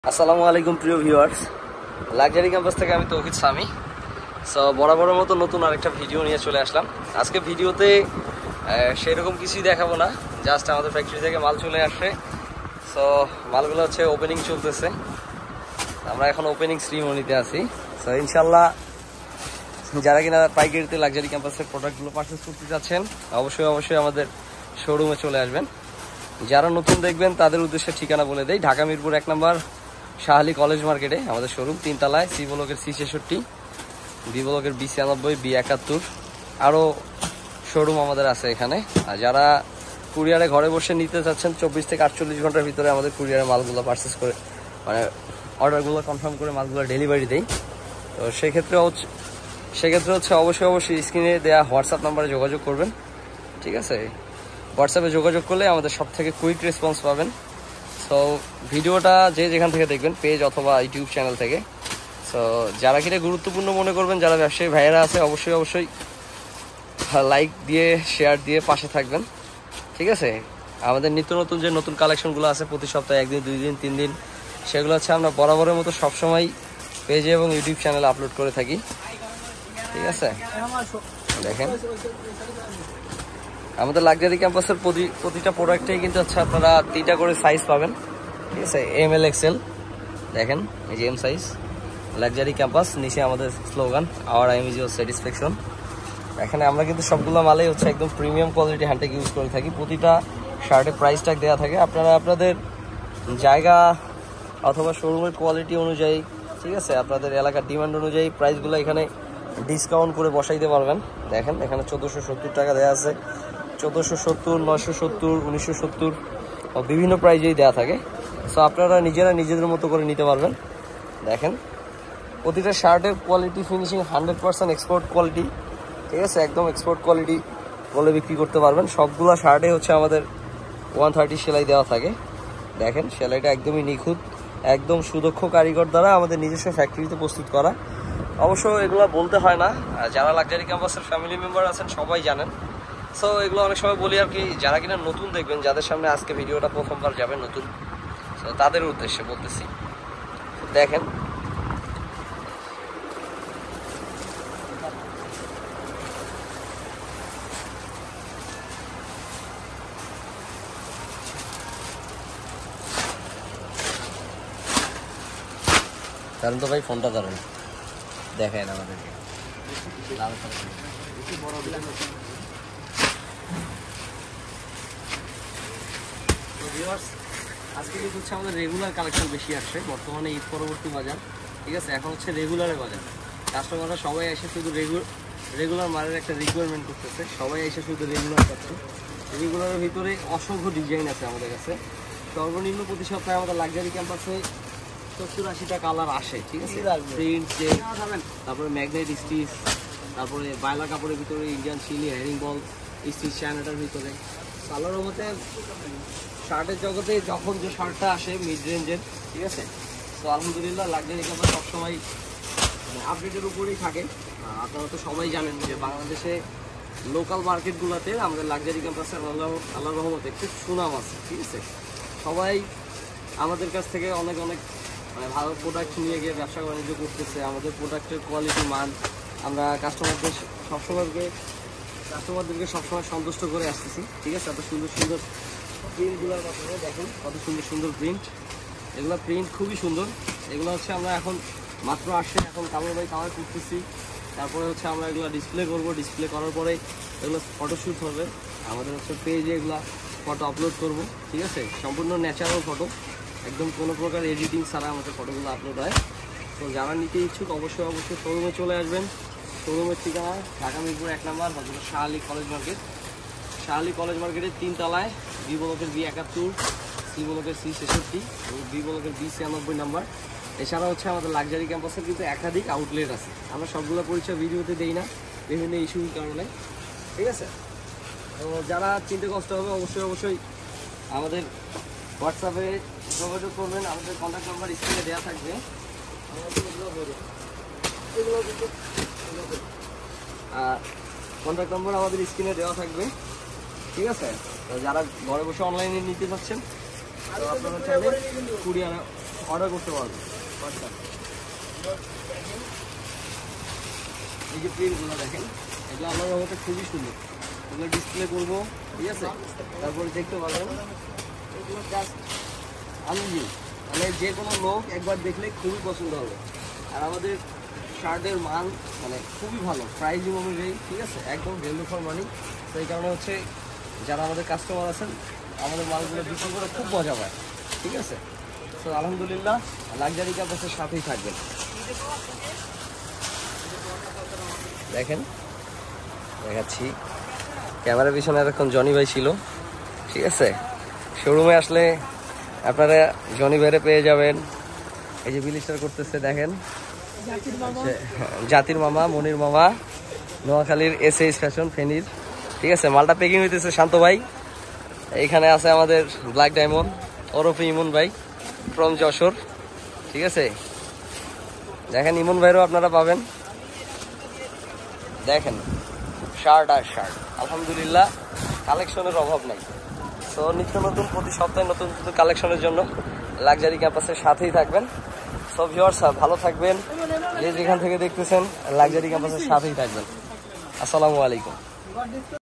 আসসালামু আলাইকুম প্রিয় ভিউয়ার্স, লাক্সারি ক্যাম্পাস থেকে আমি তৌহিদ সামি। সো বরাবরের মতো নতুন আরেকটা ভিডিও নিয়ে চলে আসলাম। আজকে ভিডিওতে সেরকম কিছুই দেখাবো না, জাস্ট আমাদের ফ্যাক্টরি থেকে মাল চলে আসে। সো মালগুলো হচ্ছে ওপেনিং চলতেছে, আমরা এখন ওপেনিং সেরিমনিতে আছি। সো ইনশাল্লাহ যারা কিনা পাইকারিতে লাক্সারি ক্যাম্পাসের প্রোডাক্টগুলো পারচেস করতে চাচ্ছেন অবশ্যই আমাদের শোরুমে চলে আসবেন। যারা নতুন দেখবেন তাদের উদ্দেশ্যে ঠিকানা বলে দেই, ঢাকা মিরপুর 1 নম্বর শাহালি কলেজ মার্কেটে আমাদের শোরুম, 3 তলায়। সি ব্লকের C66, বি ব্লকের B96, B71, আরও শোরুম আমাদের আছে এখানে। আর যারা কুরিয়ারে ঘরে বসে নিতে চাচ্ছেন 24 থেকে 48 ঘন্টার ভিতরে আমাদের কুরিয়ারে মালগুলো পারচেস করে, মানে অর্ডারগুলো কনফার্ম করে মালগুলো ডেলিভারি দেই। তো সেক্ষেত্রে হচ্ছে অবশ্যই স্ক্রিনে দেওয়া হোয়াটসঅ্যাপ নাম্বারে যোগাযোগ করবেন, ঠিক আছে? হোয়াটসঅ্যাপে যোগাযোগ করলে আমাদের সব থেকে কুইক রেসপন্স পাবেন। সো ভিডিওটা যে যেখান থেকে দেখবেন, পেজ অথবা ইউটিউব চ্যানেল থেকে। সো যারা কিনা গুরুত্বপূর্ণ মনে করবেন, যারা ব্যবসায়ী ভাইয়েরা আছে, অবশ্যই লাইক দিয়ে শেয়ার দিয়ে পাশে থাকবেন, ঠিক আছে? আমাদের নিত্য নতুন যে নতুন কালেকশনগুলো আছে প্রতি সপ্তাহে 1 দিন 2 দিন 3 দিন, সেগুলো হচ্ছে আমরা বরাবরের মতো সবসময় পেজে এবং ইউটিউব চ্যানেলে আপলোড করে থাকি, ঠিক আছে? দেখেন আমাদের লাক্সারি ক্যাম্পাসের প্রতিটা প্রোডাক্টেই কিন্তু হচ্ছে আপনারা 3টা করে সাইজ পাবেন, ঠিক আছে? ML XL, দেখেন এই যে M সাইজ, লাক্সারি ক্যাম্পাস, নিচে আমাদের slogan our aim is your satisfaction. এখানে আমরা কিন্তু সবগুলো মালেই হচ্ছে একদম প্রিমিয়াম কোয়ালিটি হ্যান্ডটেক ইউজ করে থাকি। প্রতিটা শার্টে প্রাইস ট্যাগ দেওয়া থাকে, আপনারা আপনাদের জায়গা অথবা শোরুমের কোয়ালিটি অনুযায়ী, ঠিক আছে, আপনাদের এলাকার ডিমান্ড অনুযায়ী প্রাইসগুলো এখানে ডিসকাউন্ট করে বসাইতে পারবেন। দেখেন এখানে 1470 টাকা দেওয়া আছে, 1470, 970, 1970 বিভিন্ন প্রাইজেই দেওয়া থাকে। সো আপনারা নিজেদের মতো করে নিতে পারবেন। দেখেন প্রতিটা শার্টের কোয়ালিটি ফিনিশিং 100% এক্সপোর্ট কোয়ালিটি, ঠিক আছে? একদম এক্সপোর্ট কোয়ালিটি বলে বিক্রি করতে পারবেন। সবগুলো শার্টে হচ্ছে আমাদের 130 সেলাই দেওয়া থাকে। দেখেন সেলাইটা একদমই নিখুঁত, একদম সুদক্ষ কারিগর দ্বারা আমাদের নিজস্ব ফ্যাক্টরিতে প্রস্তুত করা। অবশ্য এগুলো বলতে হয় না, যারা লাক্সারি ক্যাম্পাসের ফ্যামিলি মেম্বার আছেন সবাই জানেন। সো এগুলো অনেক সময় বলি আর কি, যারা কিনা নতুন দেখবেন, যাদের সামনে আজকে ভিডিওটা প্রথমবার যাবে নতুন, তো তাদের উদ্দেশ্যে বলতেছি। দেখেন কারণ তো ভাই ফোনটা ধরেন, দেখেন আমাদেরকে আজকে কিন্তু হচ্ছে আমাদের রেগুলার কালেকশন বেশি আসছে বর্তমানে ঈদ পরবর্তী বাজার, ঠিক আছে? এখন হচ্ছে রেগুলারের বাজার। কাস্টমাররা সবাই এসে শুধু রেগুলার মালের একটা রিকোয়ারমেন্ট করতেছে, সবাই এসে শুধু রেগুলার পাচ্ছে। রেগুলারের ভিতরে অসংখ্য ডিজাইন আছে আমাদের কাছে। সর্বনিম্ন প্রতি সপ্তাহে আমাদের লাক্সারি ক্যাম্পাসে 70-80টা কালার আসে, ঠিক আছে? প্রিন্ট, তারপরে ম্যাগনেট স্টিচ, তারপরে বায়লা কাপড়ের ভিতরে ইন্ডিয়ান চিলি, হেরিং বল স্টিচ, চায়নাটার ভিতরে। সালোয়ারের মধ্যে শার্টের জগতে যখন যে শার্টটা আসে মিড রেঞ্জের, ঠিক আছে? তো আলহামদুলিল্লাহ লাক্সারি ক্যাম্পাস সবসময় আপডেটের উপরেই থাকে। আপনারা তো সবাই জানেন যে বাংলাদেশে লোকাল মার্কেটগুলোতে আমাদের লাক্সারি ক্যাম্পাসের আল্লাহ রহমতে খুব সুনাম আছে, ঠিক আছে? সবাই আমাদের কাছ থেকে অনেক মানে ভালো প্রোডাক্ট নিয়ে গিয়ে ব্যবসা বাণিজ্য করতেছে। আমাদের প্রোডাক্টের কোয়ালিটি, মান আমরা কাস্টমারদেরকে সবসময় সন্তুষ্ট করে আসতেছি, ঠিক আছে? এত সুন্দর প্রিন্টগুলোর মাধ্যমে দেখেন কত সুন্দর প্রিন্ট। এগুলো প্রিন্ট খুবই সুন্দর। এগুলো হচ্ছে আমরা এখন মাত্র আসছে, এখন কালার বাই কালার করতেছি। তারপরে হচ্ছে আমরা এগুলো ডিসপ্লে করব, ডিসপ্লে করার পরে এগুলো ফটোশ্যুট হবে, আমাদের হচ্ছে পেজে এগুলো ফটো আপলোড করব, ঠিক আছে? সম্পূর্ণ ন্যাচারাল ফটো, একদম কোনো প্রকার এডিটিং ছাড়া আমাদের ফটোগুলো আপলোড হয়। তো যারা নিতে ইচ্ছুক অবশ্যই শোরুমে চলে আসবেন। শোরুমের ঠিকানা ঢাকা মিরপুর 1 নম্বর Shahali college market. Shahali college মার্কেটের 3 তলায়, বি ব্লকের B71, সি ব্লকের C66 এবং বি ব্লকের B96 নাম্বার। এছাড়া হচ্ছে আমাদের লাক্সারি ক্যাম্পাসের কিন্তু একাধিক আউটলেট আছে। আমরা সবগুলো পরিচয় ভিডিওতে দেই না বিভিন্ন ইস্যুর কারণে, ঠিক আছে? তো যারা চিনতে কষ্ট হবে অবশ্যই আমাদের হোয়াটসঅ্যাপে যোগাযোগ করবেন। আমাদের কন্ট্যাক্ট নাম্বার স্ক্রিনে দেওয়া থাকবে। কন্ট্যাক্ট নাম্বার আমাদের স্ক্রিনে দেওয়া থাকবে, ঠিক আছে? তো যারা ঘরে বসে অনলাইনে নিতে চাচ্ছেন তো আপনারা চাইলে কুরিয়ার অর্ডার করতে পারবেন। এই যে প্রিন্টগুলো দেখেন, এগুলো আমার মতে খুবই সুন্দর। এগুলো ডিসপ্লে করবো, ঠিক আছে, তারপরে দেখতে পাবেন এগুলো জাস্ট আনলিউ, মানে যে কোনো লোক একবার দেখলে খুবই পছন্দ হবে। আর আমাদের শার্টের মান মানে খুবই ভালো, প্রাইজিং অনুযায়ী, ঠিক আছে, একদম ভ্যালু ফর মানি। তো এই কারণে হচ্ছে যারা আমাদের কাস্টমার আছেন আমাদের মালগুলো বিক্রি করে খুব মজা পায়, ঠিক আছে। তো আলহামদুলিল্লাহ, লাক্সারি ক্যাম্পাসের সাথেই থাকবেন। দেখেন দেখাচ্ছি, ক্যামেরার পিছনে এতক্ষণ জনি ভাই ছিল, ঠিক আছে। শোরুমে আসলে আপনারা জনি ভাইরে পেয়ে যাবেন। এই যে বিলিস্টার করতেছে দেখেন, জাতির মামা, মনির মামা, নোয়াখালীর এসএস ফ্যাশন ফেনীর, ঠিক আছে। মালটা প্যাকিং হইতেছে শান্ত ভাই। এইখানে আছে আমাদের ব্ল্যাক ডায়মন্ড ওরফে ইমন ভাই ফ্রম যশোর, ঠিক আছে। দেখেন ইমন ভাইরও আপনারা পাবেন। দেখেন শার্ট আর শার্ট, আলহামদুলিল্লাহ কালেকশনের অভাব নাই। তো নিত্য নতুন প্রতি সপ্তাহে নতুন নতুন কালেকশনের জন্য লাক্সারি ক্যাম্পাসের সাথেই থাকবেন। সব ভিউয়ার্স ভালো থাকবেন, যে যেখান থেকে দেখতেছেন লাক্সারি ক্যাম্পাসের সাথেই থাকবেন। আসসালামু আলাইকুম।